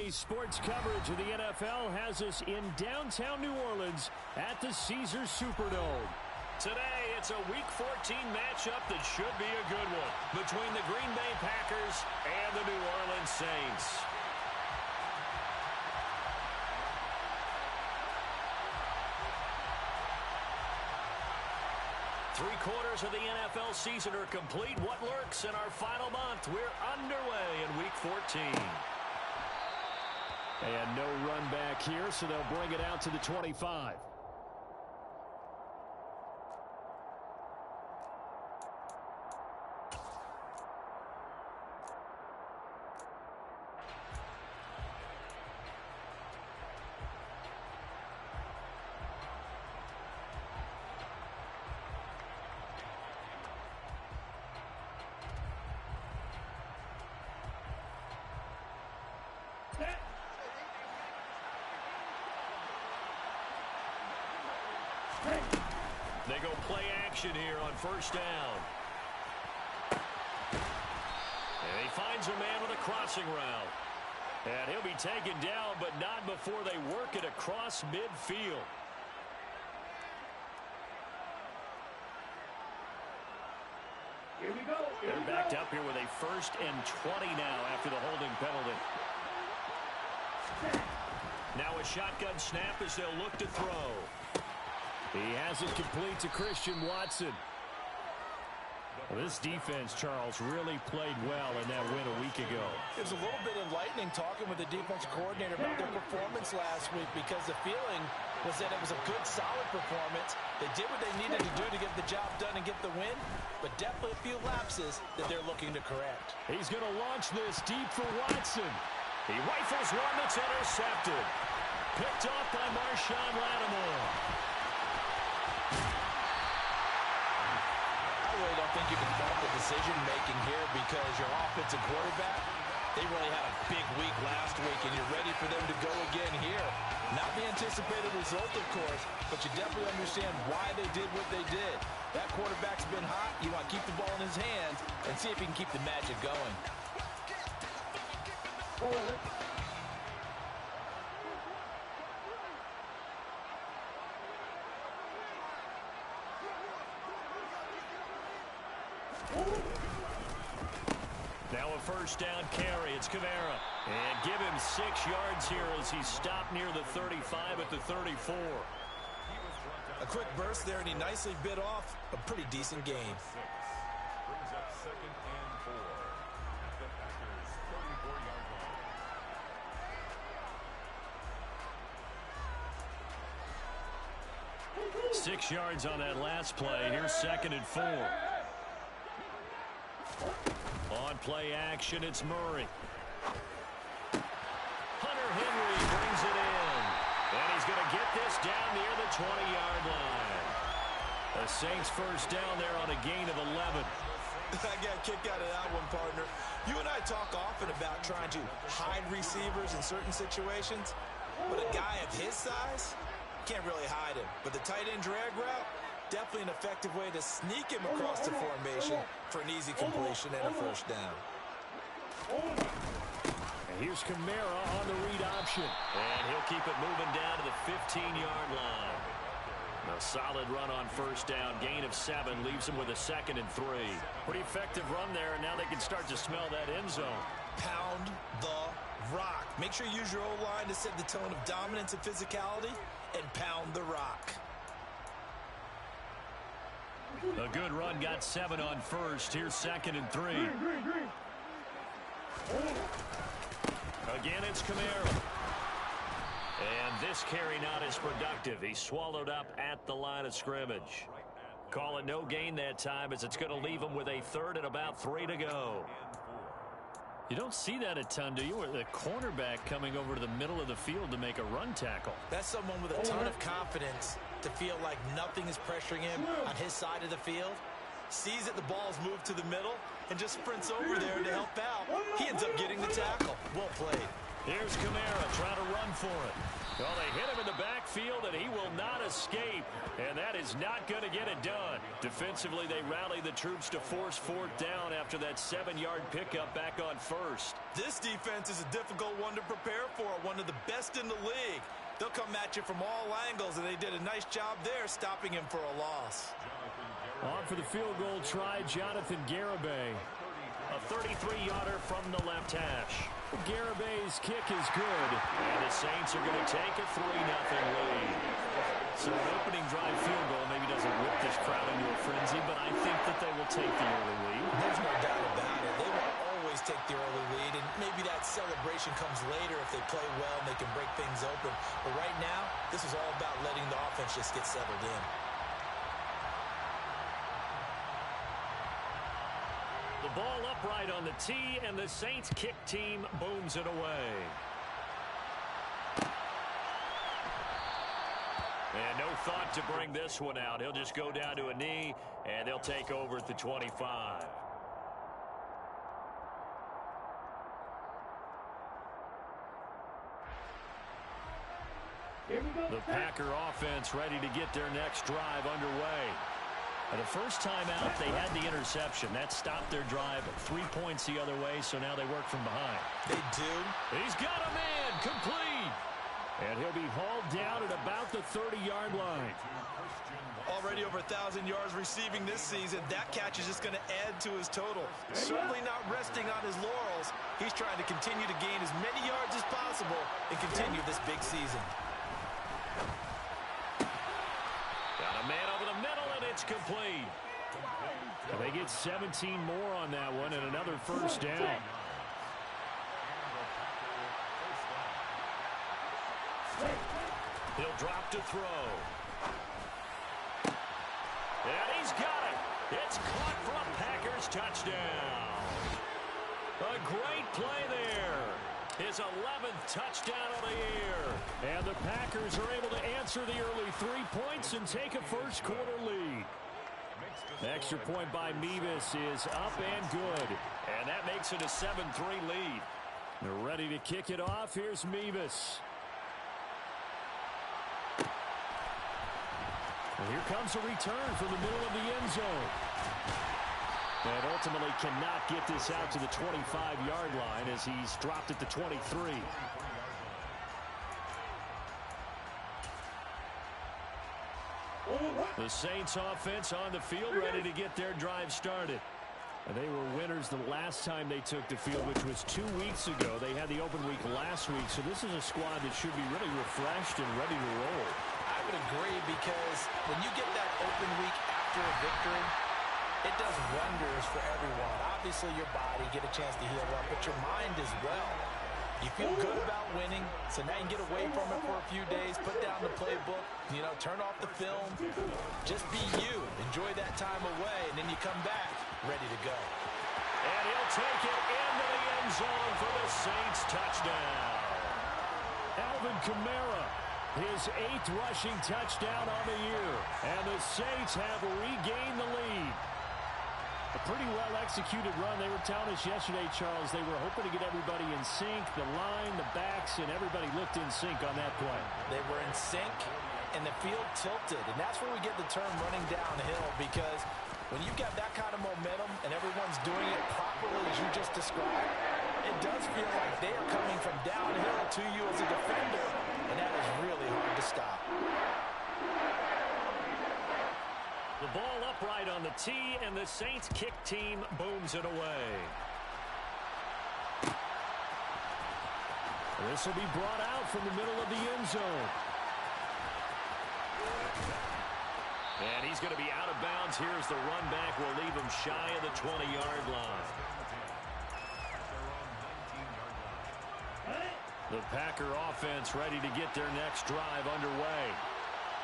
Today's sports coverage of the NFL has us in downtown New Orleans at the Caesars Superdome. Today, it's a Week 14 matchup that should be a good one between the Green Bay Packers and the New Orleans Saints. Three-quarters of the NFL season are complete. What lurks in our final month? We're underway in Week 14. And no run back here, so they'll bring it out to the 25. They go play action here on first down. And he finds a man with a crossing route. And he'll be taken down, but not before they work it across midfield. Here we go. They're backed up here with a 1st and 20 now after the holding penalty. Now a shotgun snap as they'll look to throw. He has it complete to Christian Watson. Well, this defense, Charles, really played well in that win a week ago. It was a little bit enlightening talking with the defensive coordinator about their performance last week because the feeling was that it was a good, solid performance. They did what they needed to do to get the job done and get the win, but definitely a few lapses that they're looking to correct. He's going to launch this deep for Watson. He rifles one that's intercepted. Picked off by Marshawn Lattimore. I really don't think you can fault the decision-making here because your offensive quarterback, they really had a big week last week, and you're ready for them to go again here. Not the anticipated result, of course, but you definitely understand why they did what they did. That quarterback's been hot. You want to keep the ball in his hands and see if he can keep the magic going. Now a first down carry. It's Kamara. And give him 6 yards here as he's stopped near the 35 at the 34. A quick burst there, and he nicely bit off a pretty decent game. Brings up 2nd and 4 at the Packers' 34-yard line. 6 yards on that last play. Here's 2nd and 4. On play action, it's Murray. Hunter Henry brings it in. And he's going to get this down near the 20-yard line. The Saints first down there on a gain of 11. I got a kick out of that one, partner. You and I talk often about trying to hide receivers in certain situations, but a guy of his size can't really hide him. But the tight end drag route, definitely an effective way to sneak him across the formation for an easy completion and a first down. And here's Kamara on the read option. And he'll keep it moving down to the 15-yard line. A solid run on first down. Gain of 7 leaves him with a 2nd and 3. Pretty effective run there, and now they can start to smell that end zone. Pound the rock. Make sure you use your O-line to set the tone of dominance and physicality, and pound the rock. A good run, got 7 on first. Here's 2nd and 3. Again, it's Kamara. And this carry not as productive. He's swallowed up at the line of scrimmage. Call it no gain that time as it's going to leave him with a 3rd and about 3 to go. You don't see that a ton, do you? With the cornerback coming over to the middle of the field to make a run tackle. That's someone with a ton of confidence to feel like nothing is pressuring him on his side of the field. Sees that the ball's moved to the middle and just sprints over there to help out. He ends up getting the tackle. Well played. Here's Kamara trying to run for it. Well, they hit him in the backfield, and he will not escape. And that is not going to get it done. Defensively, they rally the troops to force fourth down after that 7-yard pickup back on first. This defense is a difficult one to prepare for, one of the best in the league. They'll come at you from all angles, and they did a nice job there stopping him for a loss. On for the field goal try, Jonathan Garibay. A 33-yarder from the left hash. Garibay's kick is good, and the Saints are going to take a 3-0 lead. So an opening drive field goal maybe doesn't whip this crowd into a frenzy, but I think that they will take the early lead. There's no doubt about it. They will always take the early lead, and maybe that celebration comes later if they play well and they can break things open. But right now, this is all about letting the offense just get settled in. The ball upright on the tee, and the Saints kick team booms it away. And no thought to bring this one out. He'll just go down to a knee, and they'll take over at the 25. The Packer offense ready to get their next drive underway. And the first time out, they had the interception. That stopped their drive 3 points the other way, so now they work from behind. They do. He's got a man, complete. And he'll be hauled down at about the 30-yard line. Already over 1,000 yards receiving this season. That catch is just going to add to his total. Certainly not resting on his laurels. He's trying to continue to gain as many yards as possible and continue this big season. Got a man over the middle, and it's complete. And they get 17 more on that one and another first down. He'll drop to throw. And he's got it. It's caught for a Packers touchdown. A great play there. His 11th touchdown of the year. And the Packers are able to answer the early 3 points and take a first-quarter lead. The extra point by Mevis is up and good. And that makes it a 7-3 lead. They're ready to kick it off. Here's Mevis. And here comes a return from the middle of the end zone. And ultimately cannot get this out to the 25-yard line as he's dropped at the 23. The Saints offense on the field ready to get their drive started. And they were winners the last time they took the field, which was 2 weeks ago. They had the open week last week, so this is a squad that should be really refreshed and ready to roll. I would agree, because when you get that open week after a victory, it does wonders for everyone. Obviously, your body, get a chance to heal up, but your mind as well. You feel good about winning, so now you can get away from it for a few days, put down the playbook, turn off the film. Just be you. Enjoy that time away, and then you come back ready to go. And he'll take it into the end zone for the Saints touchdown. Alvin Kamara, his 8th rushing touchdown on the year. And the Saints have regained the lead. A pretty well-executed run. They were telling us yesterday, Charles, they were hoping to get everybody in sync, the line, the backs, and everybody looked in sync on that play. They were in sync, and the field tilted. And that's where we get the term running downhill, because when you've got that kind of momentum and everyone's doing it properly as you just described, it does feel like they are coming from downhill to you as a defender, and that is really hard to stop. The ball upright on the tee, and the Saints kick team booms it away. This will be brought out from the middle of the end zone. And he's going to be out of bounds. Here's the run back. Will leave him shy of the 20-yard line. The Packer offense ready to get their next drive underway.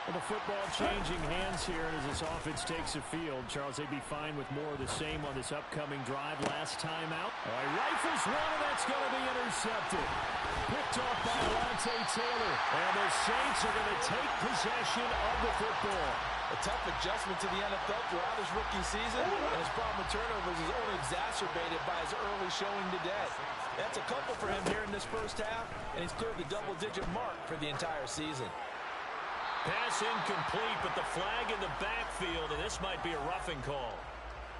Well, the football changing hands here as this offense takes the field. Charles, they'd be fine with more of the same on this upcoming drive. Last time out. Rifles one, and that's going to be intercepted. Picked off by Alontae Taylor. And the Saints are going to take possession of the football. A tough adjustment to the NFL throughout his rookie season, and his problem with turnovers is only exacerbated by his early showing today. That's a couple for him here in this first half, and he's cleared the double-digit mark for the entire season. Pass incomplete, but the flag in the backfield, and this might be a roughing call.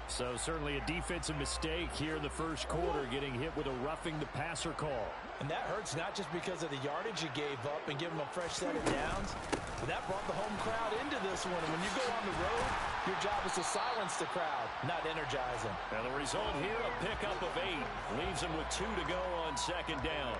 So certainly a defensive mistake here in the first quarter, getting hit with a roughing the passer call. And that hurts not just because of the yardage you gave up and give them a fresh set of downs, but that brought the home crowd into this one. And when you go on the road, your job is to silence the crowd, not energize them. And the result here, a pickup of 8. Leaves them with 2 to go on second down.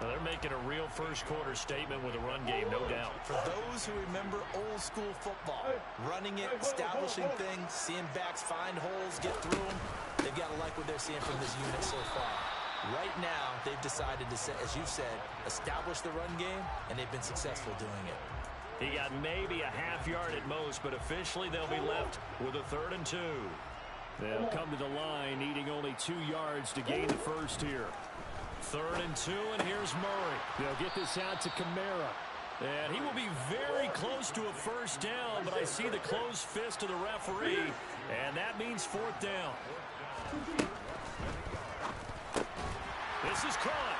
Well, they're making a real first-quarter statement with a run game, no doubt. For those who remember old-school football, running it, establishing things, seeing backs find holes, get through them, they've got to like what they're seeing from this unit so far. Right now, they've decided to, as you said, establish the run game, and they've been successful doing it. He got maybe a half yard at most, but officially they'll be left with a 3rd and 2. They'll come to the line, needing only 2 yards to gain the first here. 3rd and 2, and here's Murray. They'll get this out to Kamara. And he will be very close to a first down, but I see the closed fist of the referee, and that means 4th down. This is caught.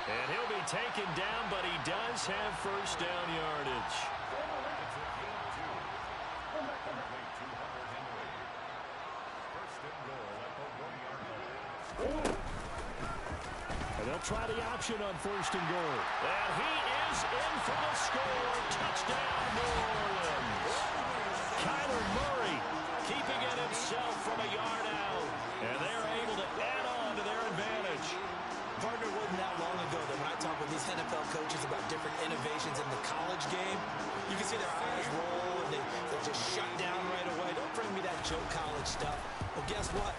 And he'll be taken down, but he does have first down yardage. And they'll try the option on 1st and goal. And he is in for the score. Touchdown, New Orleans. Kyler Murray keeping it himself from a yard out. And they're able to add on to their advantage. Partner, wasn't that long ago that when I talk with these NFL coaches about different innovations in the college game, you can see their eyes roll and they just shut down right away. Don't bring me that Joe College stuff. Well, guess what?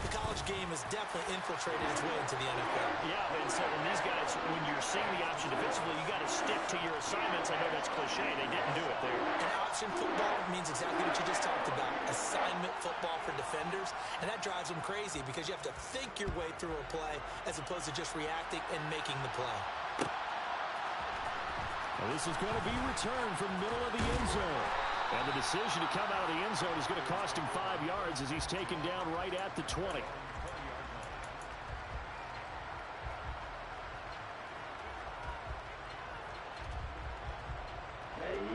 The college game has definitely infiltrated its way into the NFL. Yeah, and so when these guys, when you're seeing the option defensively, you got to stick to your assignments. I know that's cliche. They didn't do it there. And option football means exactly what you just talked about. Assignment football for defenders. And that drives them crazy because you have to think your way through a play as opposed to just reacting and making the play. Well, this is going to be returned from middle of the end zone. And the decision to come out of the end zone is going to cost him 5 yards as he's taken down right at the 20.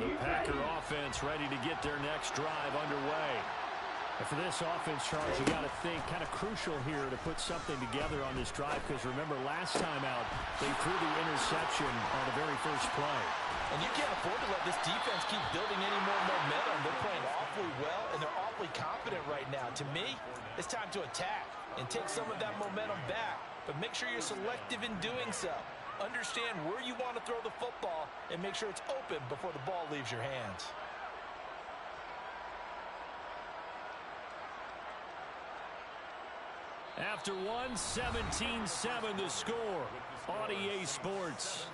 The Packer offense ready to get their next drive underway. And for this offense, Charles, you got to think kind of crucial here to put something together on this drive because remember last time out they threw the interception on the very first play. And you can't afford to let this defense keep building any more momentum. They're playing awfully well, and they're awfully confident right now. To me, it's time to attack and take some of that momentum back. But make sure you're selective in doing so. Understand where you want to throw the football and make sure it's open before the ball leaves your hands. After 17-7 the score on EA Sports.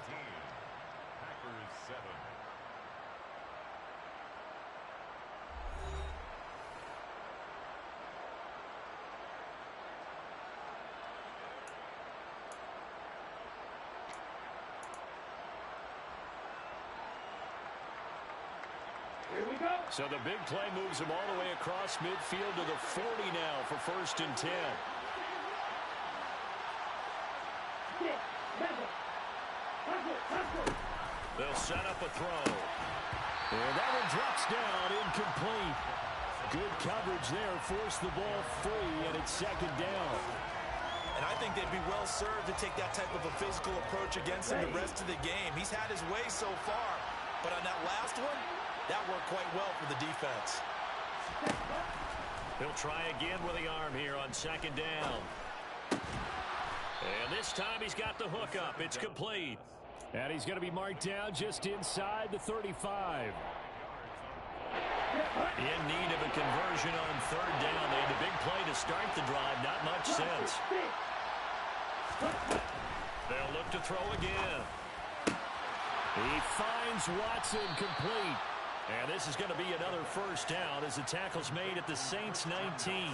So the big play moves him all the way across midfield to the 40 now for 1st and 10. They'll set up a throw. And that one drops down, incomplete. Good coverage there, forced the ball free, and it's 2nd down. And I think they'd be well served to take that type of a physical approach against him the rest of the game. He's had his way so far, but on that last one, that worked quite well for the defense. He'll try again with the arm here on 2nd down. And this time he's got the hook up. It's complete. And he's going to be marked down just inside the 35. In need of a conversion on 3rd down. They had a big play to start the drive. Not much sense. They'll look to throw again. He finds Watson complete. And this is going to be another first down as the tackle's made at the Saints 19.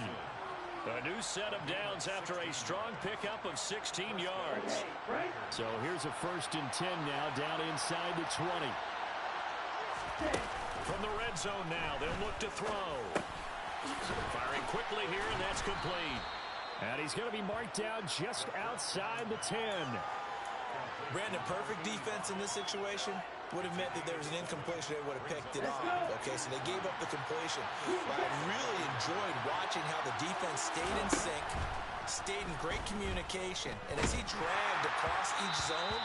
A new set of downs after a strong pickup of 16 yards. So here's a 1st and 10 now down inside the 20. From the red zone now, they'll look to throw. Firing quickly here, and that's complete. And he's going to be marked down just outside the 10. Brandon, perfect defense in this situation would have meant that there was an incompletion. They would have picked it off. Okay, so they gave up the completion. But I really enjoyed watching how the defense stayed in sync, stayed in great communication. And as he dragged across each zone,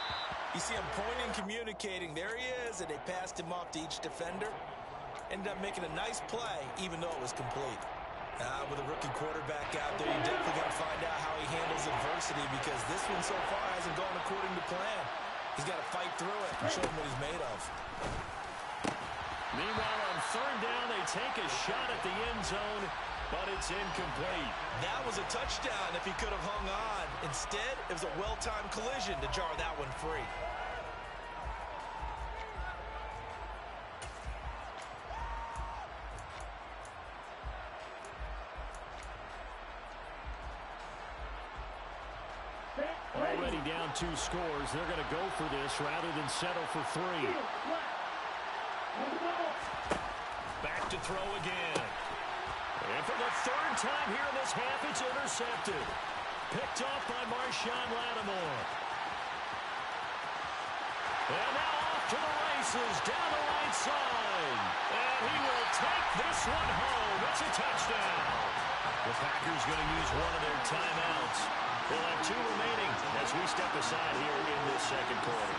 you see him pointing, communicating. There he is, and they passed him off to each defender. Ended up making a nice play, even though it was complete. With a rookie quarterback out there, you definitely got to find out how he handles adversity, because this one so far hasn't gone according to plan. He's got to fight through it and show him what he's made of. Meanwhile, on 3rd down, they take a shot at the end zone, but it's incomplete. That was a touchdown if he could have hung on. Instead, it was a well-timed collision to jar that one free. Already down 2 scores. They're going to go for this rather than settle for 3. Back to throw again. And for the 3rd time here in this half, it's intercepted. Picked off by Marshawn Lattimore. And now off to the races down the right side. And he will take this one home. It's a touchdown. The Packers going to use one of their timeouts. We'll have 2 remaining as we step aside here in this 2nd quarter.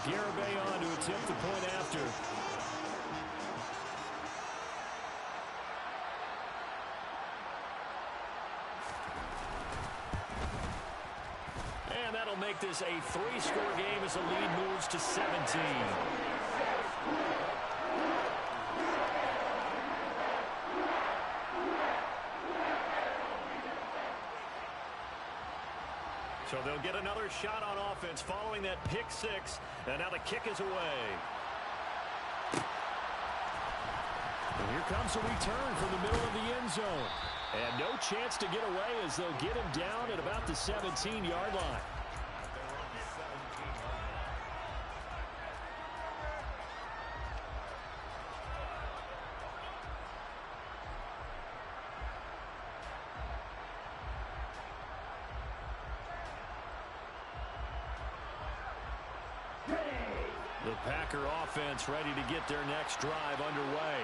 Garibay on to attempt the point after. And that'll make this a 3-score game as the lead moves to 17. So they'll get another shot on offense following that pick 6. And now the kick is away. And here comes a return from the middle of the end zone. And no chance to get away as they'll get him down at about the 17-yard line. The Packer offense ready to get their next drive underway.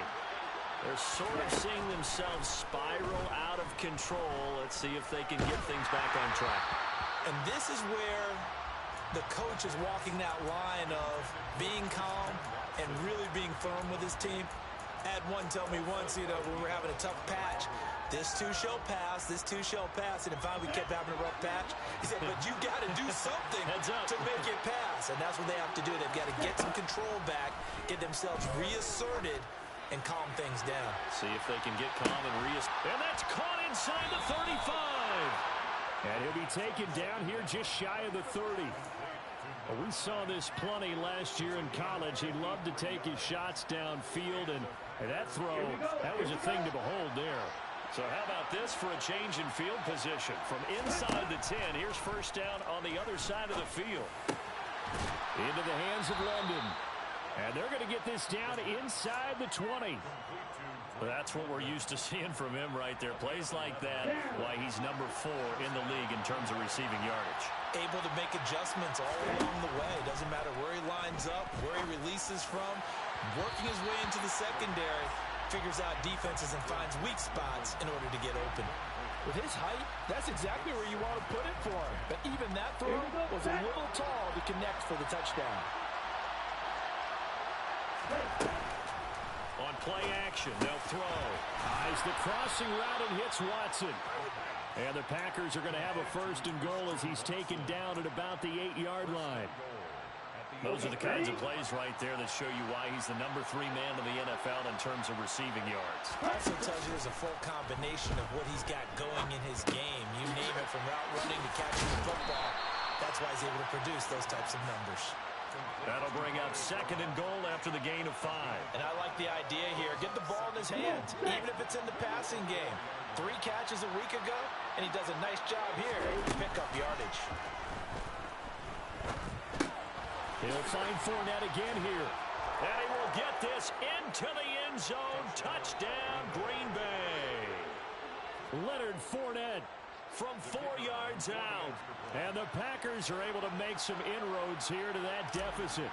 They're sort of seeing themselves spiral out of control. Let's see if they can get things back on track. And this is where the coach is walking that line of being calm and really being firm with his team. I had one tell me once, when we were having a tough patch, this too shall pass, this too shall pass. And finally we kept having a rough patch. He said, but you got to do something to make it pass. And that's what they have to do. They've got to get some control back, get themselves reasserted, and calm things down. See if they can get calm and and that's caught inside the 35. And he'll be taken down here just shy of the 30. Well, we saw this plenty last year in college. He loved to take his shots downfield, and that throw, that was a thing to behold there. So how about this for a change in field position? From inside the 10, here's 1st down on the other side of the field. Into the hands of London. And they're going to get this down inside the 20. That's what we're used to seeing from him right there. Plays like that, why he's number 4 in the league in terms of receiving yardage. Able to make adjustments all along the way. Doesn't matter where he lines up, where he releases from. Working his way into the secondary. Figures out defenses and finds weak spots in order to get open. With his height, that's exactly where you want to put it for him. But even that throw was a little tall to connect for the touchdown. On play action, they'll throw. Eyes the crossing route and hits Watson. And the Packers are going to have a 1st and goal as he's taken down at about the 8-yard line. Those are the kinds of plays right there that show you why he's the #3 man in the NFL in terms of receiving yards. Also tells you there's a full combination of what he's got going in his game. You name it, from route running to catching the football. That's why he's able to produce those types of numbers. That'll bring up 2nd and goal after the gain of 5. And I like the idea here. Get the ball in his hands, even if it's in the passing game. 3 catches a week ago, and he does a nice job here to pick up yardage. He'll find Fournette again here. And he will get this into the end zone. Touchdown, Green Bay. Leonard Fournette from 4 yards out. And the Packers are able to make some inroads here to that deficit.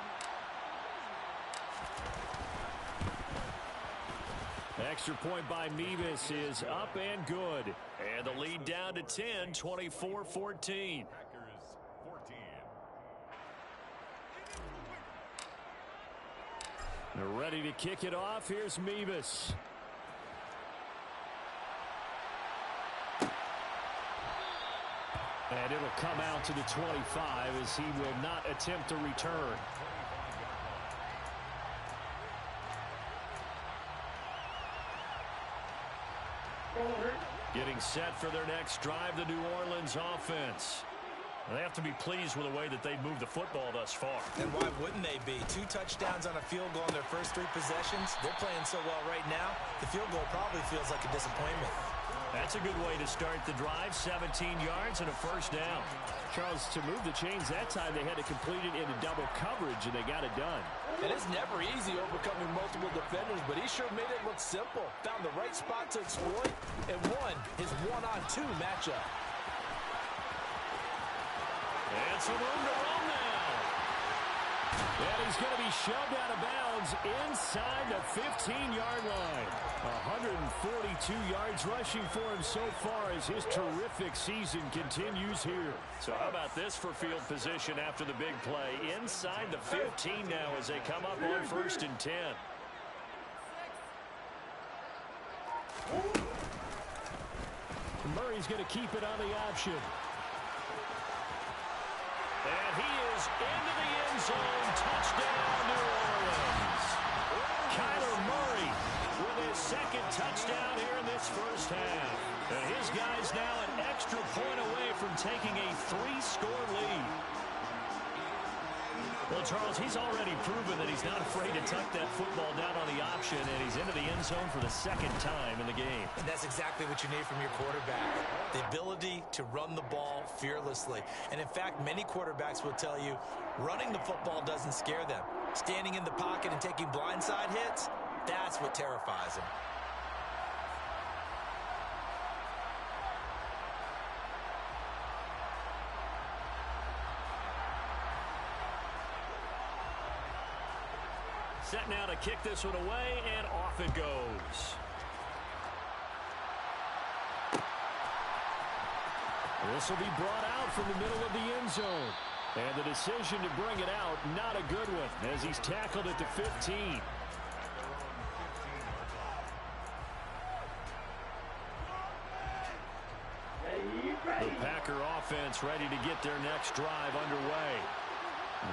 Extra point by Mevis is up and good. And the lead down to 10, 24-14. Packers 14. They're ready to kick it off. Here's Mevis. And it'll come out to the 25 as he will not attempt to return. Getting set for their next drive, the New Orleans offense. They have to be pleased with the way that they've moved the football thus far. And why wouldn't they be? 2 touchdowns on a field goal in their first 3 possessions. They're playing so well right now, the field goal probably feels like a disappointment. That's a good way to start the drive. 17 yards and a first down. Charles, to move the chains that time, they had to complete it into double coverage, and they got it done. And it's never easy overcoming multiple defenders, but he sure made it look simple. Found the right spot to exploit and won his 1-on-2 matchup. And some room to run now. And he's going to be shoved out of bounds inside the 15-yard line. 142 yards rushing for him so far as his terrific season continues here. So how about this for field position after the big play? Inside the 15 now as they come up on 1st and 10. Murray's going to keep it on the option. And he is into the end zone. Touchdown, New Orleans. Kyler Murray with his 2nd touchdown here in this first half. And his guys now an extra point away from taking a 3-score lead. Well, Charles, he's already proven that he's not afraid to tuck that football down on the option, and he's into the end zone for the 2nd time in the game. And that's exactly what you need from your quarterback, the ability to run the ball fearlessly. And, in fact, many quarterbacks will tell you running the football doesn't scare them. Standing in the pocket and taking blindside hits, that's what terrifies them. Set now to kick this one away, and off it goes. This will be brought out from the middle of the end zone. And the decision to bring it out, not a good one, as he's tackled at the 15. The Packer offense ready to get their next drive underway.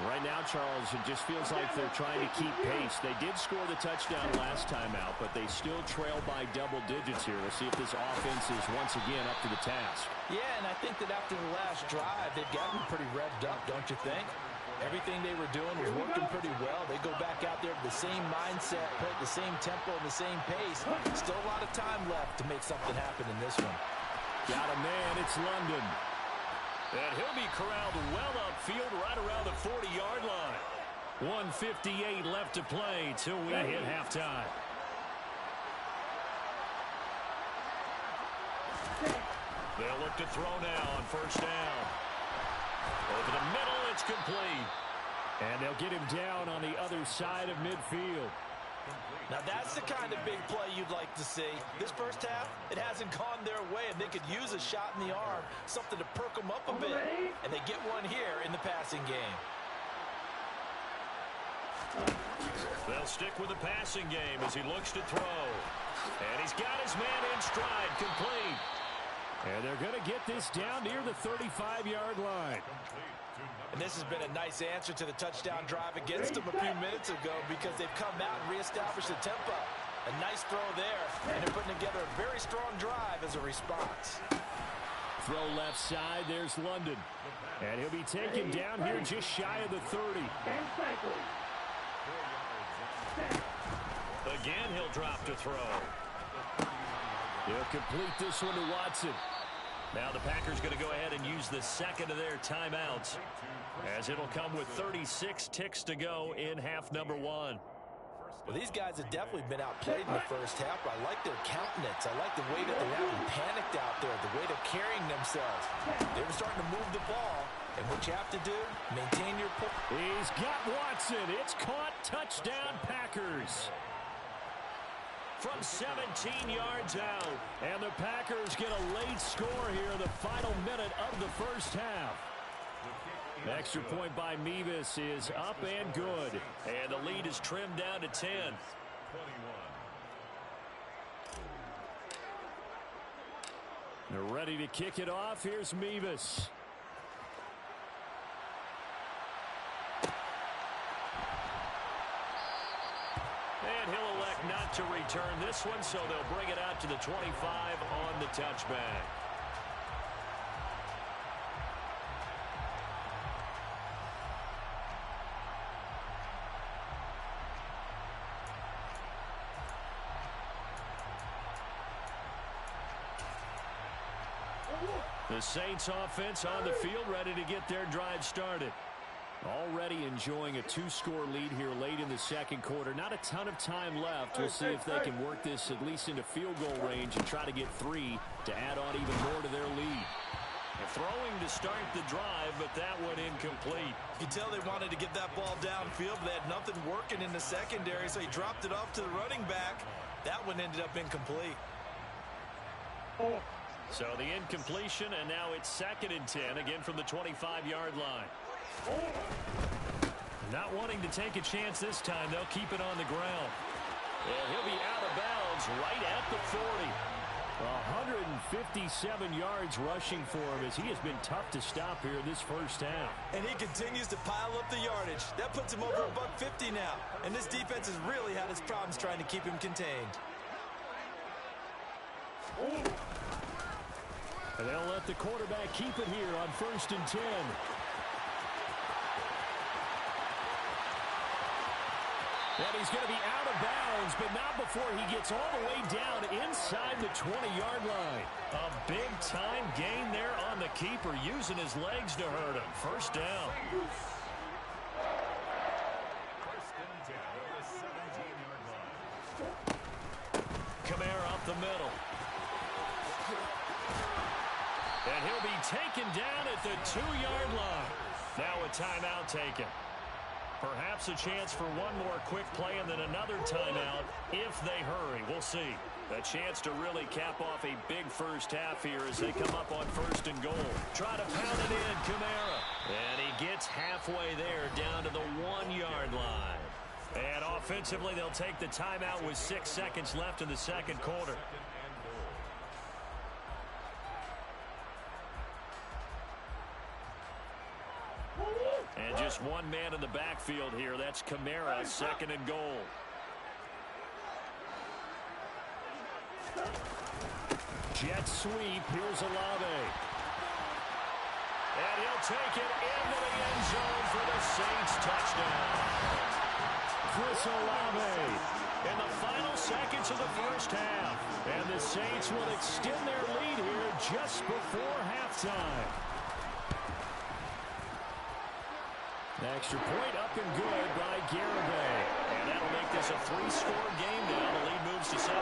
Right now, Charles, it just feels like they're trying to keep pace. They did score the touchdown last time out, but they still trail by double digits here. We'll see if this offense is once again up to the task. Yeah, and I think that after the last drive, they've gotten pretty revved up, don't you think? Everything they were doing was working pretty well. They go back out there with the same mindset, play at the same tempo and the same pace. Still a lot of time left to make something happen in this one. Got a man, it's London. And he'll be corralled well upfield right around the 40-yard line. 1:58 left to play till we hit halftime. They'll look to throw now on 1st down. Over the middle, it's complete. And they'll get him down on the other side of midfield. Now that's the kind of big play you'd like to see. This first half, it hasn't gone their way, and they could use a shot in the arm, something to perk them up a bit. And they get one here in the passing game. They'll stick with the passing game as he looks to throw. And he's got his man in stride, complete. And they're going to get this down near the 35-yard line. And this has been a nice answer to the touchdown drive against them a few minutes ago because they've come out and reestablished the tempo. A nice throw there, and they're putting together a very strong drive as a response. Throw left side, there's London. And he'll be taken down here just shy of the 30. Again, he'll drop to throw. He'll complete this one to Watson. Now the Packers going to go ahead and use the second of their timeouts, as it'll come with 36 ticks to go in half number one. Well, these guys have definitely been outplayed in the first half, but I like their countenance. I like the way that they haven't panicked out there, the way they're carrying themselves. They were starting to move the ball, and what you have to do, maintain your push. He's got Watson. It's caught. Touchdown, Packers. From 17 yards out. And the Packers get a late score here in the final minute of the first half. Extra point by Mevis is up and good. And the lead is trimmed down to 10. They're ready to kick it off. Here's Mevis. And he'll elect not to return this one, so they'll bring it out to the 25 on the touchback. The Saints offense on the field, ready to get their drive started. Already enjoying a two-score lead here late in the second quarter. Not a ton of time left. We'll see if they can work this at least into field goal range and try to get 3 to add on even more to their lead. Throwing to start the drive, but that one incomplete. You tell they wanted to get that ball downfield, but they had nothing working in the secondary, so he dropped it off to the running back. That one ended up incomplete. So the incompletion, and now it's 2nd and 10, again from the 25-yard line. Not wanting to take a chance this time, they'll keep it on the ground. And he'll be out of bounds right at the 40. 157 yards rushing for him as he has been tough to stop here in this first half. And he continues to pile up the yardage. That puts him over $150 now. And this defense has really had its problems trying to keep him contained. And they'll let the quarterback keep it here on 1st and 10. And he's going to be out of bounds, but not before he gets all the way down inside the 20-yard line. A big-time gain there on the keeper, using his legs to hurt him. First down. Kamara up the middle. And he'll be taken down at the 2-yard line. Now a timeout taken. Perhaps a chance for one more quick play and then another timeout if they hurry. We'll see. A chance to really cap off a big first half here as they come up on 1st and goal. Try to pound it in, Kamara. And he gets halfway there down to the 1-yard line. And offensively, they'll take the timeout with 6 seconds left in the second quarter. And just one man in the backfield here. That's Kamara, 2nd and goal. Jet sweep. Here's Olave. And he'll take it into the end zone for the Saints touchdown. Chris Olave. In the final seconds of the first half. And the Saints will extend their lead here just before halftime. Extra point up and good by Garibay. And that'll make this a 3-score game now. The lead moves to 17.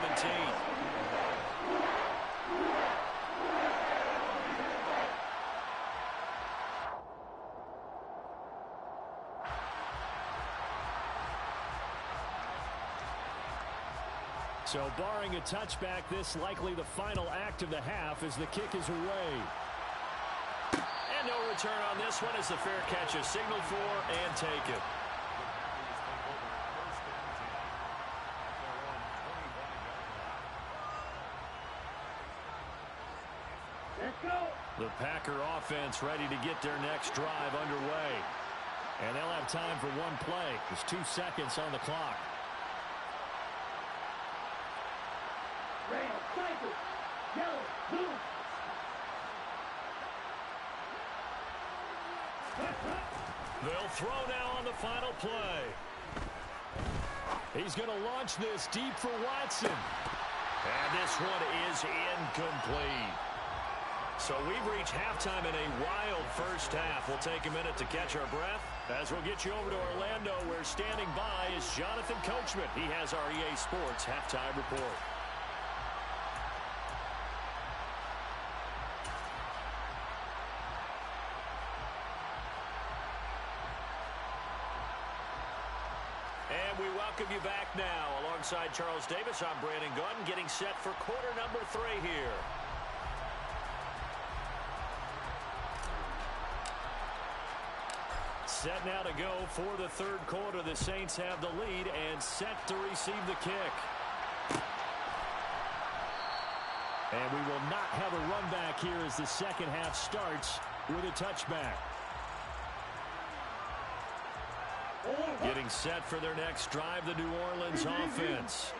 So barring a touchback, this likely the final act of the half as the kick is away. And no return on this one as the fair catch is signaled for and taken. The Packer offense ready to get their next drive underway. And they'll have time for one play. There's 2 seconds on the clock. They'll throw now on the final play. He's going to launch this deep for Watson. And this one is incomplete. So we've reached halftime in a wild first half. We'll take a minute to catch our breath as we'll get you over to Orlando, where standing by is Jonathan Coachman. He has our EA Sports halftime report. And we welcome you back now. Alongside Charles Davis, I'm Brandon Gaudin, getting set for quarter number 3 here. Set now to go for the third quarter. The Saints have the lead and set to receive the kick. And we will not have a run back here as the second half starts with a touchback. Getting set for their next drive, the New Orleans offense.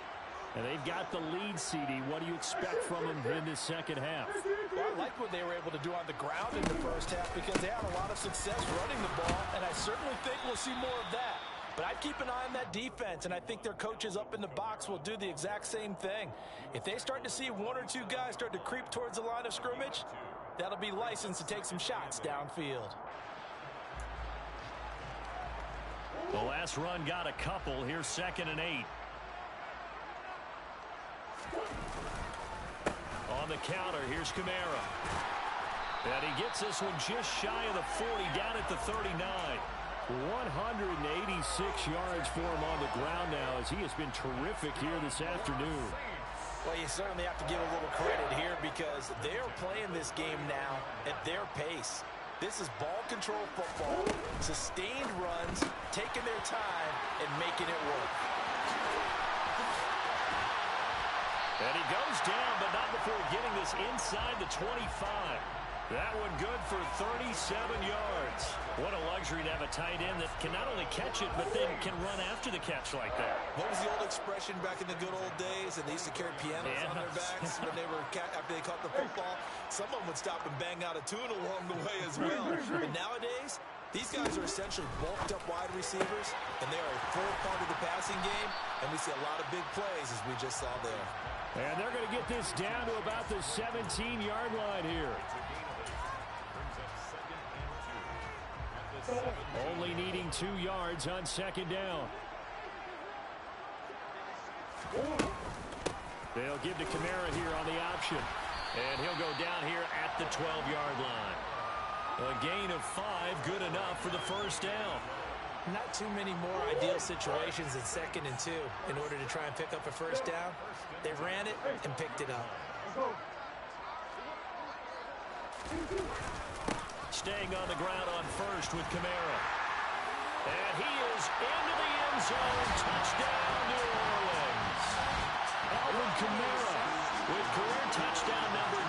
And they've got the lead, CD. What do you expect from them in this second half? Well, I like what they were able to do on the ground in the first half because they had a lot of success running the ball, and I certainly think we'll see more of that. But I'd keep an eye on that defense, and I think their coaches up in the box will do the exact same thing. If they start to see 1 or 2 guys start to creep towards the line of scrimmage, that'll be licensed to take some shots downfield. The last run got a couple. Here's 2nd and 8. On the counter, here's Kamara. And he gets this one just shy of the 40, down at the 39. 186 yards for him on the ground now, as he has been terrific here this afternoon. Well, you certainly have to give a little credit here because they're playing this game now at their pace. This is ball control football, sustained runs, taking their time, and making it work. And he goes down, but not before getting this inside the 25. That one good for 37 yards. What a luxury to have a tight end that can not only catch it, but then can run after the catch like that. What was the old expression back in the good old days? And they used to carry pianos on their backs when they were after they caught the football. Someone would stop and bang out a tune along the way as well. But nowadays, these guys are essentially bulked up wide receivers, and they are a full part of the passing game. And we see a lot of big plays, as we just saw there. And they're going to get this down to about the 17-yard line here. Only needing 2 yards on 2nd down. They'll give to Kamara here on the option. And he'll go down here at the 12-yard line. A gain of 5, good enough for the first down. Not too many more ideal situations than 2nd and 2 in order to try and pick up a first down. They ran it and picked it up. Staying on the ground on first with Kamara. And he is into the end zone. Touchdown, New Orleans. Alvin Kamara with career touchdown number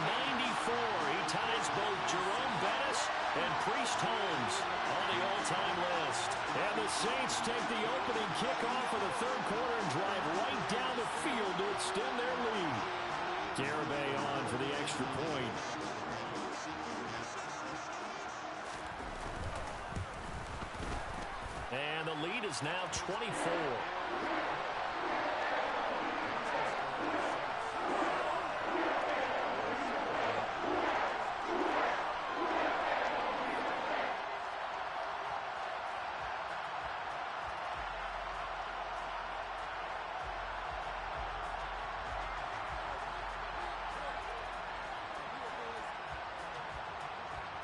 94. He ties both Jerome Bettis and Priest Holmes on the all-time list. And the Saints take the opening kickoff of the third quarter and drive right down the field to extend their lead. Garibay on for the extra point. And the lead is now 24.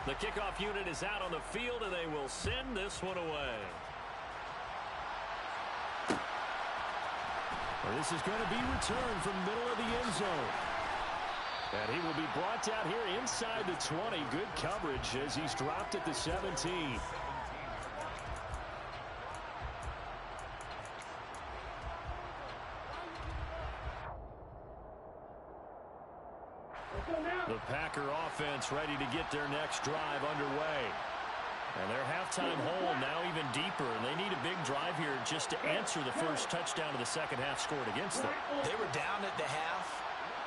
The kickoff unit is out on the field, and they will send this one away. This is going to be returned from the middle of the end zone. And he will be brought down here inside the 20. Good coverage as he's dropped at the 17. The Packer offense ready to get their next drive underway. And their halftime hole now even deeper, and they need a big drive here just to answer the first touchdown of the second half scored against them. They were down at the half.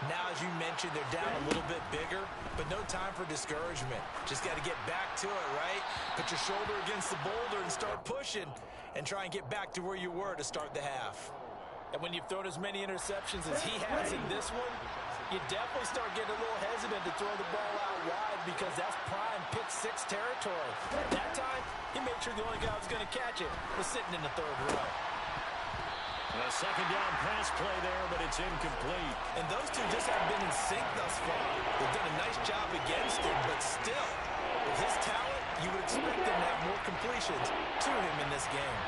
Now, as you mentioned, they're down a little bit bigger, but no time for discouragement. Just got to get back to it, right? Put your shoulder against the boulder and start pushing and try and get back to where you were to start the half. And when you've thrown as many interceptions as he has in this one, you definitely start getting a little hesitant to throw the ball out wide because that's prime pick six territory. At that time, he made sure the only guy who was going to catch it was sitting in the third row. A second down pass play there, but it's incomplete. And those two just haven't been in sync thus far. They've done a nice job against him, but still, with his talent, you would expect them to have more completions to him in this game.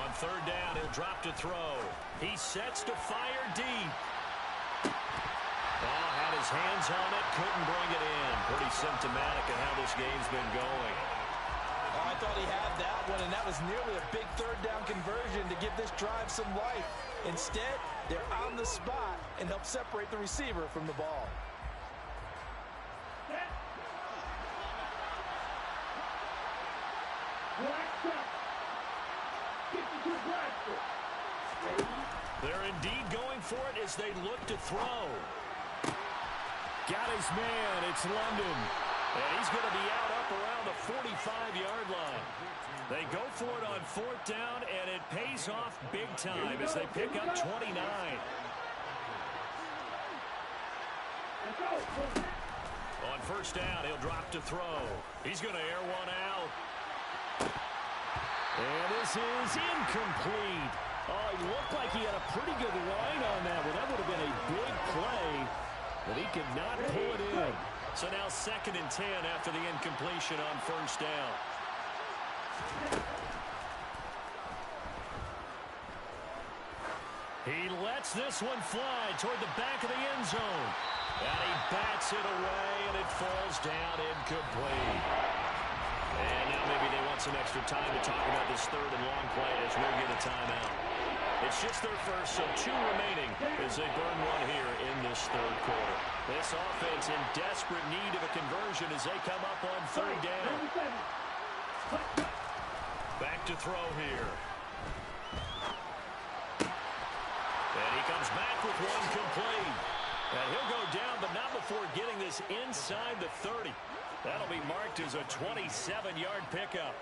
On third down, he'll drop to throw. He sets to fire deep. Oh, had his hands on it, couldn't bring it in. Pretty symptomatic of how this game's been going. I thought he had that one, and that was nearly a big third down conversion to give this drive some life. Instead, they're on the spot and help separate the receiver from the ball. They're indeed going for it as they look to throw. Got his man. It's London. And he's going to be out up around the 45-yard line. They go for it on fourth down, and it pays off big time as they pick up 29. On first down, he'll drop to throw. He's going to air one out. And this is incomplete. Oh, he looked like he had a pretty good line on that one. That would have been a big play, but he could not pull it in. So now 2nd and 10 after the incompletion on first down. He lets this one fly toward the back of the end zone. And he bats it away, and it falls down incomplete. And now maybe they want some extra time to talk about this third and long play as we'll get a timeout. It's just their first, so 2 remaining as they burn one here in this third quarter. This offense in desperate need of a conversion as they come up on third down. Back to throw here. And he comes back with one complete. And he'll go down, but not before getting this inside the 30. That'll be marked as a 27-yard pickup.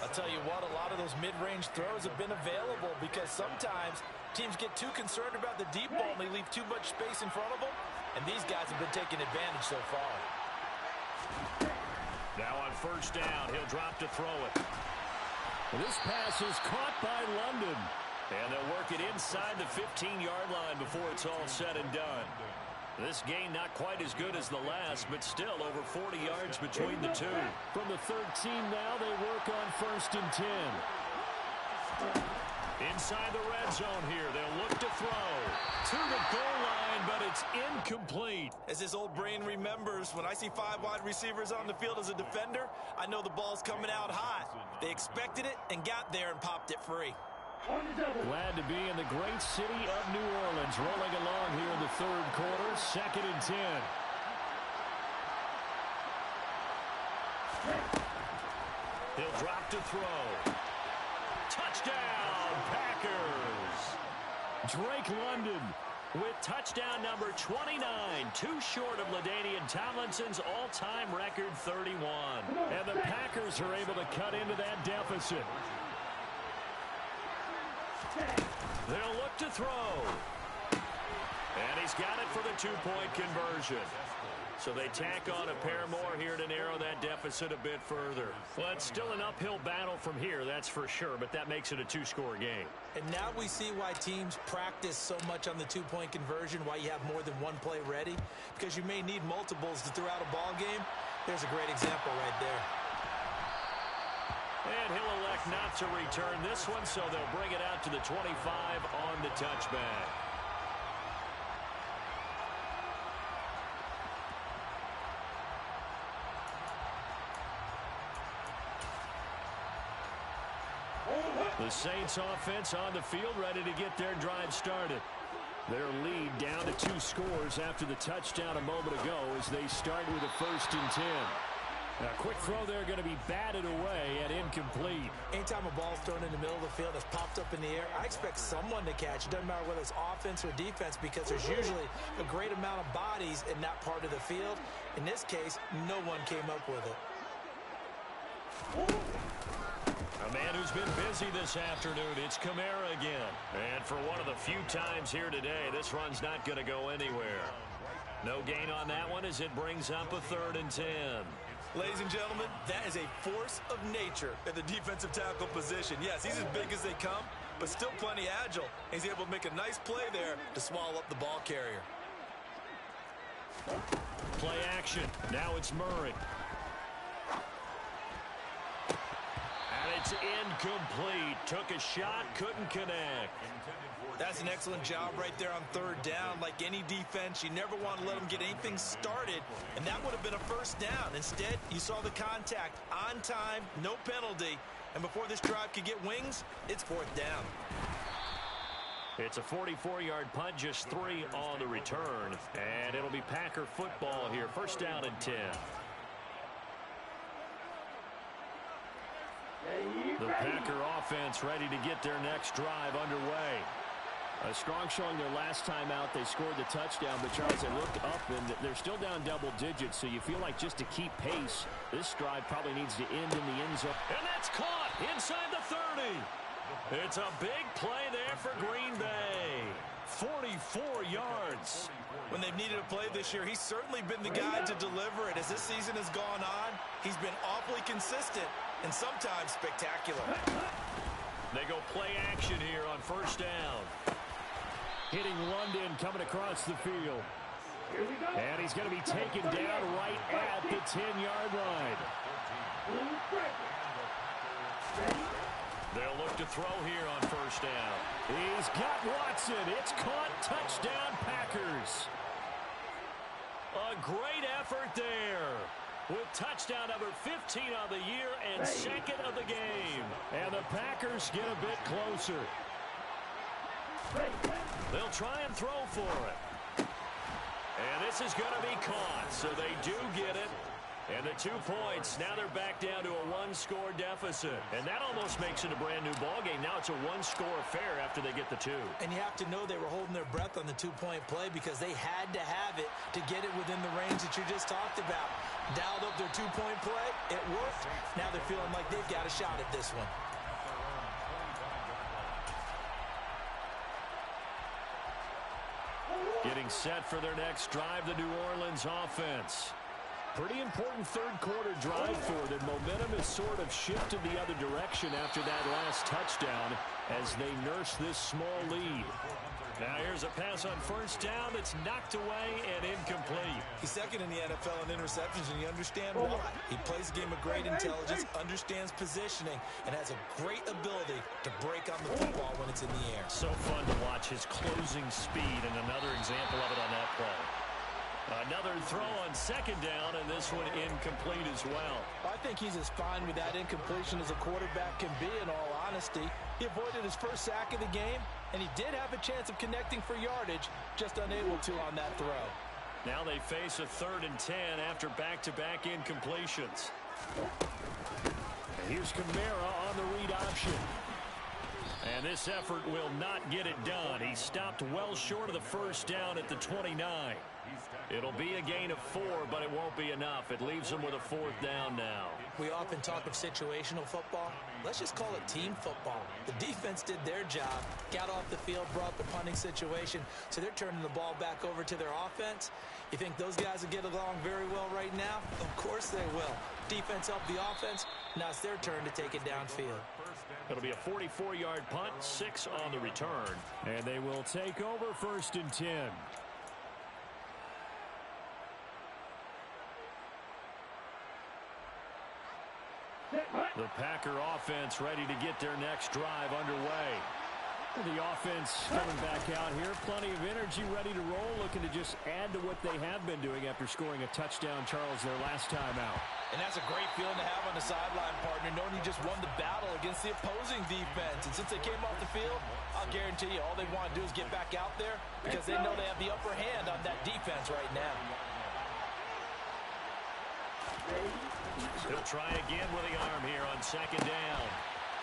I'll tell you what, a lot of those mid-range throws have been available because sometimes teams get too concerned about the deep ball and they leave too much space in front of them, and these guys have been taking advantage so far. Now on first down, he'll drop to throw it. This pass is caught by London, and they'll work it inside the 15-yard line before it's all said and done. This game not quite as good as the last, but still over 40 yards between the two. From the 13 now, they work on 1st and 10. Inside the red zone here, they'll look to throw. To the goal line, but it's incomplete. As this old brain remembers, when I see 5 wide receivers on the field as a defender, I know the ball's coming out hot. They expected it and got there and popped it free. Glad to be in the great city of New Orleans, rolling along here in the third quarter, 2nd and 10. He'll drop to throw. Touchdown, Packers! Drake London with touchdown number 29, too short of LaDainian Tomlinson's all-time record 31. And the Packers are able to cut into that deficit. They'll look to throw. And he's got it for the 2-point conversion. So they tack on a pair more here to narrow that deficit a bit further. Well, it's still an uphill battle from here, that's for sure, but that makes it a 2-score game. And now we see why teams practice so much on the 2-point conversion, why you have more than one play ready, because you may need multiples to throw out a ball game. There's a great example right there. And he'll elect not to return this one, so they'll bring it out to the 25 on the touchback. The Saints offense on the field, ready to get their drive started. Their lead down to 2 scores after the touchdown a moment ago as they start with a 1st and 10. A quick throw there going to be batted away and incomplete. Anytime a ball's thrown in the middle of the field that's popped up in the air, I expect someone to catch. It doesn't matter whether it's offense or defense because there's usually a great amount of bodies in that part of the field. In this case, no one came up with it. A man who's been busy this afternoon, it's Kamara again. And for one of the few times here today, this run's not going to go anywhere. No gain on that one as it brings up a 3rd and 10. Ladies and gentlemen, that is a force of nature at the defensive tackle position. Yes, he's as big as they come, but still plenty agile. He's able to make a nice play there to swallow up the ball carrier. Play action. Now it's Murray. And it's incomplete. Took a shot, couldn't connect. That's an excellent job right there on 3rd down. Like any defense, you never want to let them get anything started, and that would have been a 1st down. Instead, you saw the contact on time, no penalty, and before this drive could get wings, it's 4th down. It's a 44-yard punt, just 3 on the return, and it'll be Packer football here. 1st down and 10. The Packer offense ready to get their next drive underway. A strong showing their last time out. They scored the touchdown, but Charles, they looked up, and they're still down double digits, so you feel like just to keep pace, this drive probably needs to end in the end zone. And that's caught inside the 30. It's a big play there for Green Bay. 44 yards. When they've needed a play this year, he's certainly been the guy to deliver it. As this season has gone on, he's been awfully consistent and sometimes spectacular. They go play action here on 1st down. Hitting London coming across the field. And he's going to be taken down right at the 10-yard line. They'll look to throw here on 1st down. He's got Watson. It's caught. Touchdown, Packers. A great effort there. With touchdown number 15 on the year and 2nd of the game. And the Packers get a bit closer. They'll try and throw for it. And this is going to be caught, so they do get it. And the 2 points, now they're back down to a 1-score deficit. And that almost makes it a brand-new ballgame. Now it's a 1-score affair after they get the 2. And you have to know they were holding their breath on the 2-point play because they had to have it to get it within the range that you just talked about. Dialed up their 2-point play. It worked. Now they're feeling like they've got a shot at this one. Getting set for their next drive, the New Orleans offense. Pretty important 3rd quarter drive for them. Momentum has sort of shifted the other direction after that last touchdown as they nurse this small lead. Now here's a pass on 1st down that's knocked away and incomplete. He's 2nd in the NFL in interceptions, and you understand why. He plays a game of great intelligence, understands positioning, and has a great ability to break on the football when it's in the air. So fun to watch his closing speed, and another example of it on that play. Another throw on 2nd down, and this one incomplete as well. I think he's as fine with that incompletion as a quarterback can be, in all honesty. He avoided his 1st sack of the game, and he did have a chance of connecting for yardage, just unable to on that throw. Now they face a 3rd and 10 after back-to-back incompletions. Here's Kamara on the read option. And this effort will not get it done. He stopped well short of the 1st down at the 29. It'll be a gain of 4, but it won't be enough. It leaves them with a 4th down now. We often talk of situational football. Let's just call it team football. The defense did their job, got off the field, brought the punting situation, so they're turning the ball back over to their offense. You think those guys will get along very well right now? Of course they will. Defense helped the offense. Now it's their turn to take it downfield. It'll be a 44-yard punt, 6 on the return. And they will take over 1st and 10. The Packer offense ready to get their next drive underway. The offense coming back out here. Plenty of energy, ready to roll, looking to just add to what they have been doing after scoring a touchdown, Charles, their last time out. And that's a great feeling to have on the sideline, partner, knowing you just won the battle against the opposing defense. And since they came off the field, I'll guarantee you all they want to do is get back out there because they know they have the upper hand on that defense right now. He'll try again with the arm here on second down.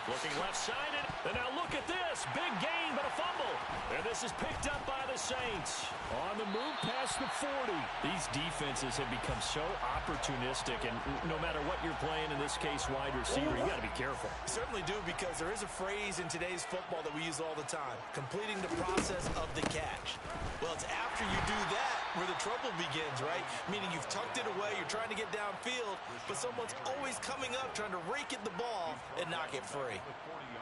Looking left-sided, and now look at this. Big gain, but a fumble. And this is picked up by the Saints. On the move past the 40. These defenses have become so opportunistic, and no matter what you're playing, in this case, wide receiver, you got to be careful. Certainly do, because there is a phrase in today's football that we use all the time, completing the process of the catch. Well, it's after you do that where the trouble begins, right? Meaning you've tucked it away, you're trying to get downfield, but someone's always coming up trying to rake at the ball and knock it free.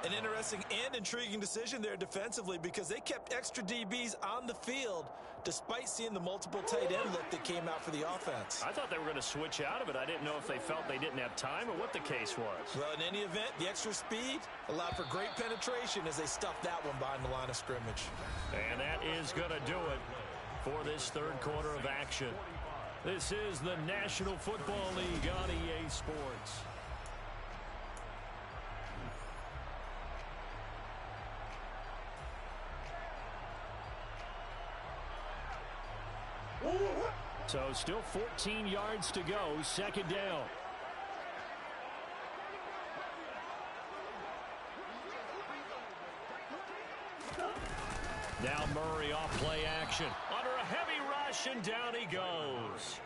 An interesting and intriguing decision there defensively because they kept extra DBs on the field despite seeing the multiple tight end look that came out for the offense. I thought they were going to switch out of it. I didn't know if they felt they didn't have time or what the case was. Well, in any event, the extra speed allowed for great penetration as they stuffed that one behind the line of scrimmage. And that is going to do it for this third quarter of action. This is the National Football League on EA Sports. So still 14 yards to go, second down. Now Murray off play action. Under a heavy rush, and down he goes.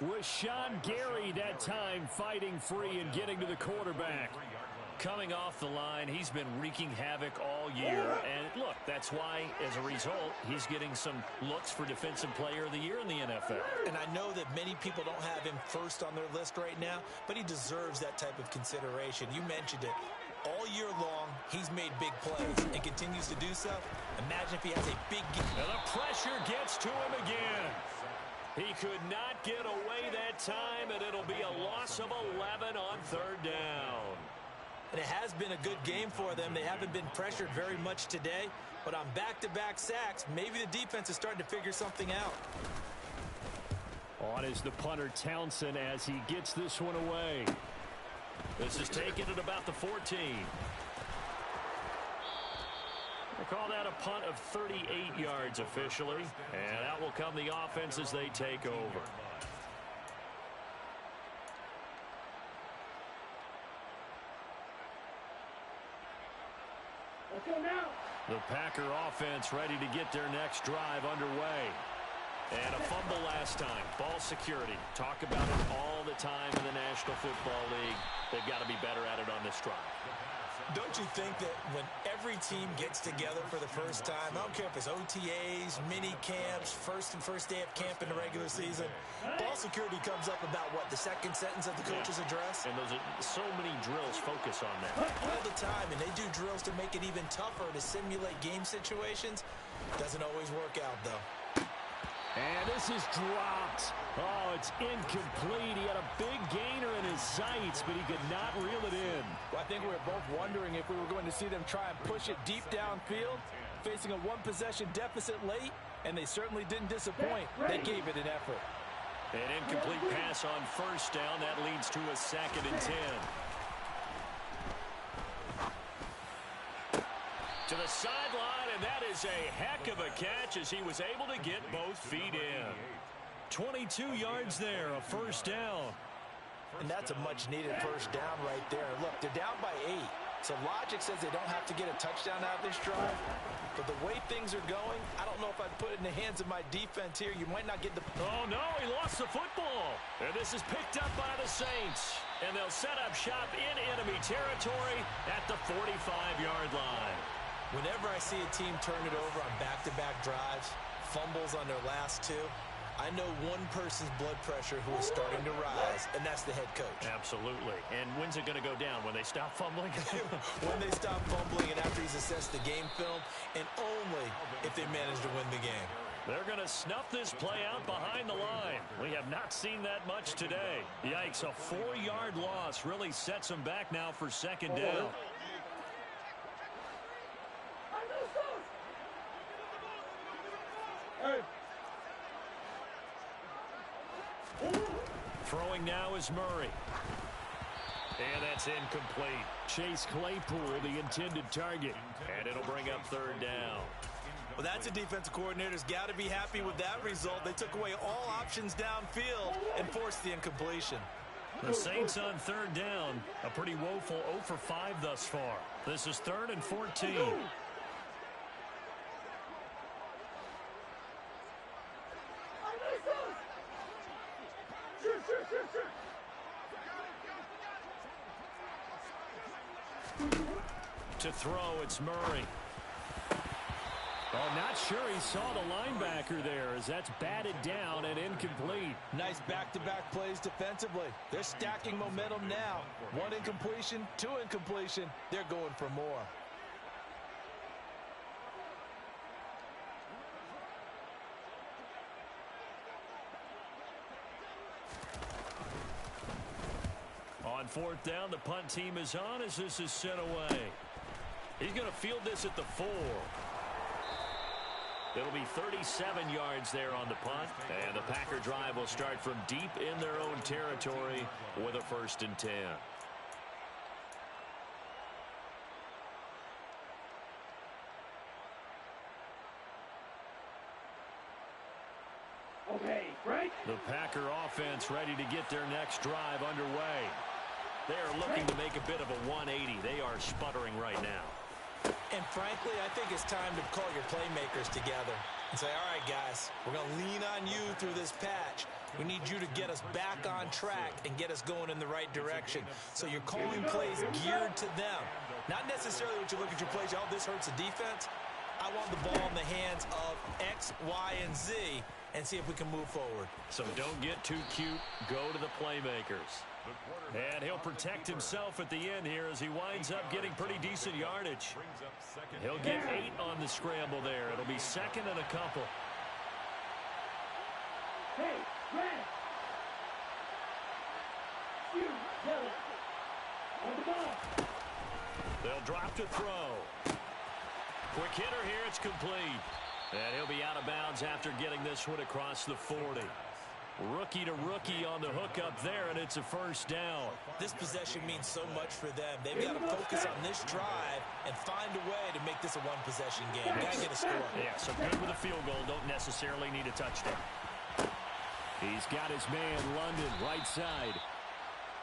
Rashawn Gary that time fighting free and getting to the quarterback. Coming off the line, he's been wreaking havoc all year. And look, that's why, as a result, he's getting some looks for Defensive Player of the Year in the NFL. And I know that many people don't have him first on their list right now, but he deserves that type of consideration. You mentioned it. All year long, he's made big plays and continues to do so. Imagine if he has a big game. And the pressure gets to him again. He could not get away that time, and it'll be a loss of 11 on third down. And it has been a good game for them. They haven't been pressured very much today, but on back-to-back sacks, maybe the defense is starting to figure something out. On is the punter Townsend as he gets this one away. This is taken at about the 14. They call that a punt of 38 yards officially, and out will come the offense as they take over. The Packer offense ready to get their next drive underway. And a fumble last time. Ball security. Talk about it all the time in the National Football League. They've got to be better at it on this drive. Don't you think that when every team gets together for the first time, I don't care if it's OTAs, mini camps, first day of camp in the regular season, ball security comes up about what, the second sentence of the coach's address? And those are so many drills focus on that. All the time, and they do drills to make it even tougher to simulate game situations. Doesn't always work out, though. And this is dropped. Oh, it's incomplete. He had a big gainer in his sights, but he could not reel it in. Well, I think we were both wondering if we were going to see them try and push it deep downfield, facing a one-possession deficit late, and they certainly didn't disappoint. They gave it an effort. An incomplete pass on first down. That leads to a 2nd and 10. To the sideline, and that is a heck of a catch as he was able to get both feet in. 22 yards there, a first down. And that's a much-needed first down right there. Look, they're down by 8. So logic says they don't have to get a touchdown out of this drive. But the way things are going, I don't know if I'd put it in the hands of my defense here. You might not get the... Oh, no, he lost the football. And this is picked up by the Saints. And they'll set up shop in enemy territory at the 45-yard line. Whenever I see a team turn it over on back-to-back drives, fumbles on their last 2, I know one person's blood pressure who is starting to rise, and that's the head coach. Absolutely. And when's it going to go down? When they stop fumbling? When they stop fumbling and after he's assessed the game film, and only if they manage to win the game. They're going to snuff this play out behind the line. We have not seen that much today. Yikes, a 4-yard loss really sets them back now for second down. Throwing now is Murray. And that's incomplete. Chase Claypool, the intended target. And it'll bring up third down. Well, that's a defensive coordinator's got to be happy with that result. They took away all options downfield and forced the incompletion. The Saints on third down. A pretty woeful 0 for 5 thus far. This is 3rd and 14. To throw, it's Murray. Oh, not sure he saw the linebacker there as that's batted down and incomplete. Nice back-to-back plays defensively. They're stacking momentum now. 1 incompletion, 2 incompletion. They're going for more. On 4th down, the punt team is on as this is sent away. He's going to field this at the 4. It'll be 37 yards there on the punt, and the Packer drive will start from deep in their own territory with a 1st and 10. Okay, right? The Packer offense ready to get their next drive underway. They are looking to make a bit of a 180. They are sputtering right now. And frankly, I think it's time to call your playmakers together and say, all right, guys, we're going to lean on you through this patch. We need you to get us back on track and get us going in the right direction. So you're calling plays geared to them. Not necessarily what you look at your plays, oh, this hurts the defense. I want the ball in the hands of X, Y, and Z and see if we can move forward. So don't get too cute. Go to the playmakers. And he'll protect himself at the end here as he winds up getting pretty decent yardage. He'll get 8 on the scramble there. It'll be 2nd and a couple. Hey, Grant! You, Kelly! On the ball! They'll drop to throw. Quick hitter here, it's complete. And he'll be out of bounds after getting this one across the 40. Rookie to rookie on the hook up there, and it's a 1st down. This possession means so much for them. They've got to focus on this drive and find a way to make this a one-possession game. Got to get a score. Yeah, so good with a field goal. Don't necessarily need a touchdown. He's got his man, London, right side.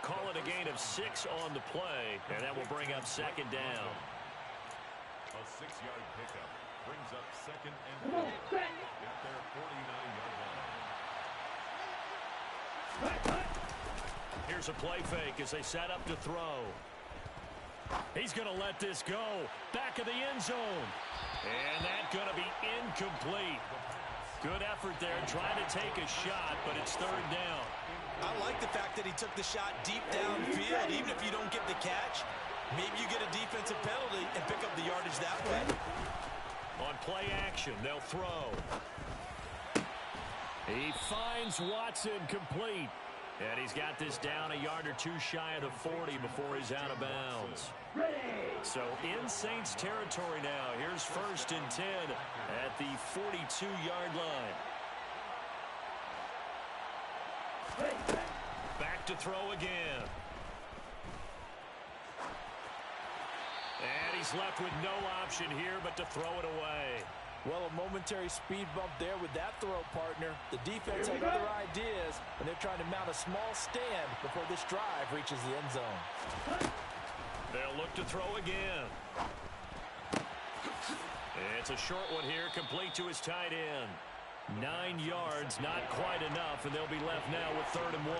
Call it a gain of 6 on the play, and that will bring up 2nd down. A 6-yard pickup brings up 2nd and 4 at their 49-yard line. Here's a play fake as they set up to throw. He's going to let this go. Back of the end zone. And that's going to be incomplete. Good effort there trying to take a shot, but it's 3rd down. I like the fact that he took the shot deep downfield. Even if you don't get the catch, maybe you get a defensive penalty and pick up the yardage that way. On play action, they'll throw. He finds Watson complete. And he's got this down a yard or 2 shy of the 40 before he's out of bounds. So in Saints territory now. Here's 1st and 10 at the 42-yard line. Back to throw again. And he's left with no option here but to throw it away. Well, a momentary speed bump there with that throw, partner. The defense had other ideas, and they're trying to mount a small stand before this drive reaches the end zone. They'll look to throw again. It's a short one here, complete to his tight end. 9 yards, not quite enough, and they'll be left now with 3rd and 1.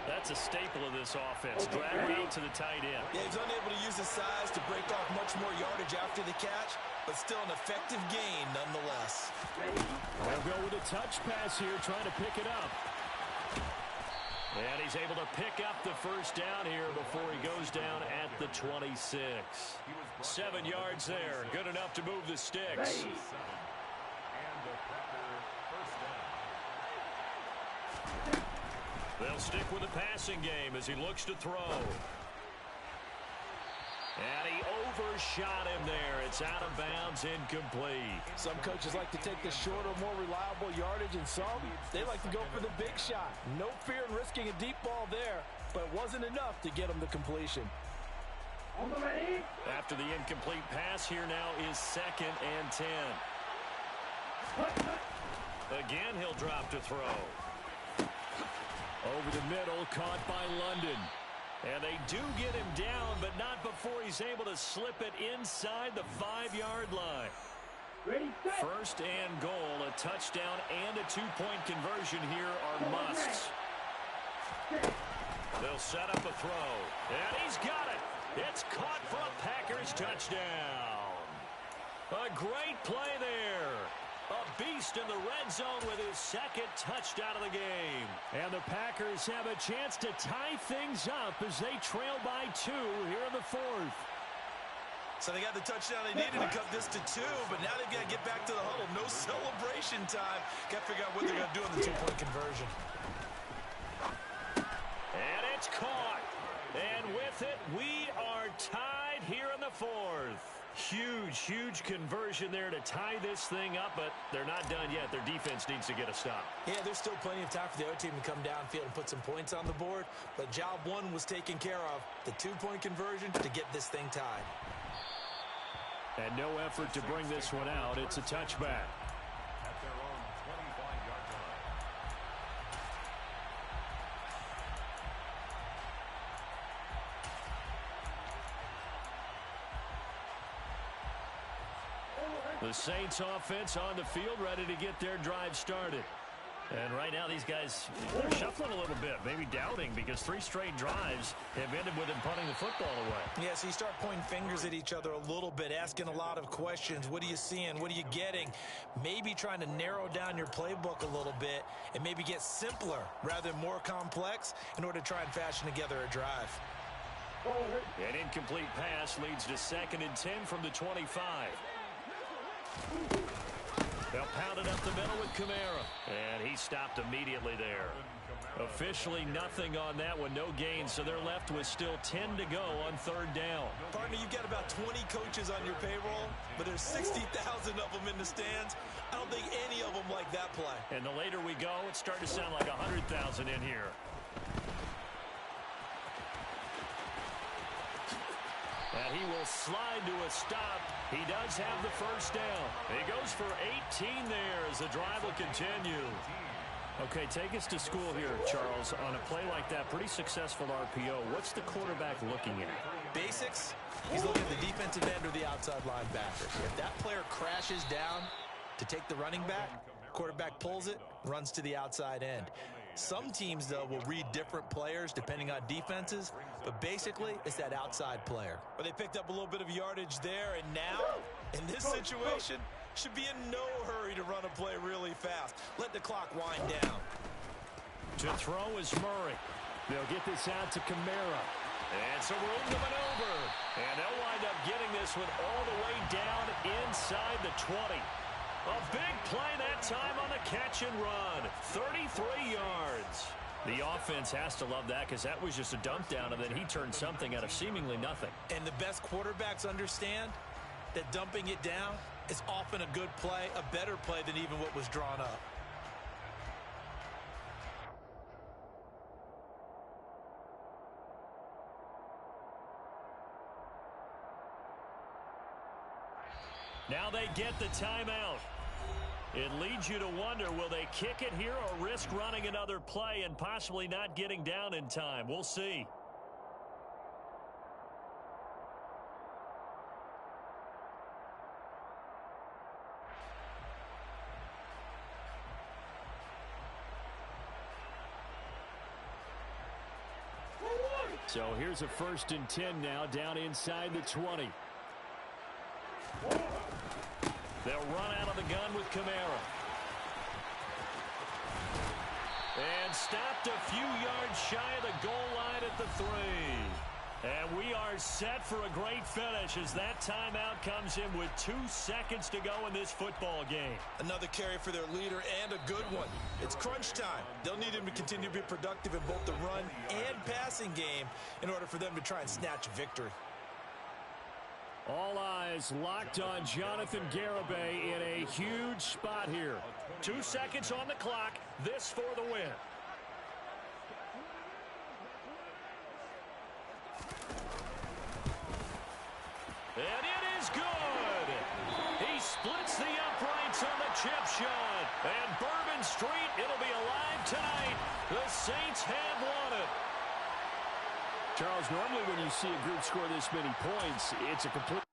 That's a staple of this offense. Drag route to the tight end. Yeah, he's unable to use his size to break off much more yardage after the catch, but still an effective gain nonetheless. They'll go with a touch pass here, trying to pick it up. And he's able to pick up the 1st down here before he goes down at the 26. 7 yards there, good enough to move the sticks. They'll stick with the passing game as he looks to throw. And he overshot him there. It's out of bounds, incomplete. Some coaches like to take the shorter, more reliable yardage, and some, they like to go for the big shot. No fear in risking a deep ball there, but it wasn't enough to get him the completion. After the incomplete pass, here now is 2nd and 10. Again, he'll drop to throw. Over the middle, caught by London. And they do get him down, but not before he's able to slip it inside the 5-yard line. First and goal, a touchdown and a 2-point conversion here are musts. They'll set up a throw, and he's got it. It's caught for a Packers touchdown. A great play there. A beast in the red zone with his 2nd touchdown of the game. And the Packers have a chance to tie things up as they trail by 2 here in the 4th. So they got the touchdown they needed to cut this to 2, but now they've got to get back to the huddle. No celebration time. Got to figure out what they're going to do on the 2-point conversion. And it's caught. And with it, we are tied here in the 4th. Huge conversion there to tie this thing up, but they're not done yet. Their defense needs to get a stop. Yeah, there's still plenty of time for the other team to come downfield and put some points on the board, but job 1 was taken care of. The 2-point conversion to get this thing tied. And no effort to bring this one out. It's a touchback. At their own 25-yard line. The Saints offense on the field, ready to get their drive started. And right now these guys, they're shuffling a little bit, maybe doubting, because 3 straight drives have ended with them punting the football away. Yeah, so you start pointing fingers at each other a little bit, asking a lot of questions. What are you seeing? What are you getting? Maybe trying to narrow down your playbook a little bit and maybe get simpler rather than more complex in order to try and fashion together a drive. An incomplete pass leads to 2nd and 10 from the 25. They'll pound it up the middle with Kamara. And he stopped immediately there. Officially nothing on that one, no gain, so they're left with still 10 to go on 3rd down. Partner, you've got about 20 coaches on your payroll, but there's 60,000 of them in the stands. I don't think any of them like that play. And the later we go, it's starting to sound like 100,000 in here. And he will slide to a stop. He does have the first down. He goes for 18 there as the drive will continue. Okay, take us to school here, Charles. On a play like that, pretty successful RPO. What's the quarterback looking at? Basics, he's looking at the defensive end or the outside linebacker. If that player crashes down to take the running back, quarterback pulls it, runs to the outside end. Some teams, though, will read different players depending on defenses, but basically it's that outside player. But they picked up a little bit of yardage there, and now, in this situation, should be in no hurry to run a play really fast. Let the clock wind down. To throw is Murray. They'll get this out to Kamara. And some room to maneuver. And they'll wind up getting this one all the way down inside the 20. A big play that time on the catch and run. 33 yards. The offense has to love that because that was just a dump down, and then he turned something out of seemingly nothing. And the best quarterbacks understand that dumping it down is often a good play, a better play than even what was drawn up. Now they get the timeout. It leads you to wonder, will they kick it here or risk running another play and possibly not getting down in time? We'll see. So here's a 1st and 10 now down inside the 20. They'll run out of the gun with Kamara. And stopped a few yards shy of the goal line at the 3. And we are set for a great finish as that timeout comes in with 2 seconds to go in this football game. Another carry for their leader and a good one. It's crunch time. They'll need him to continue to be productive in both the run and passing game in order for them to try and snatch a victory. All eyes locked on Jonathan Garibay in a huge spot here. 2 seconds on the clock. This for the win. And it is good. He splits the uprights on the chip shot. And Bourbon Street, it'll be alive tonight. The Saints have won it. Charles, normally when you see a group score this many points, it's a complete...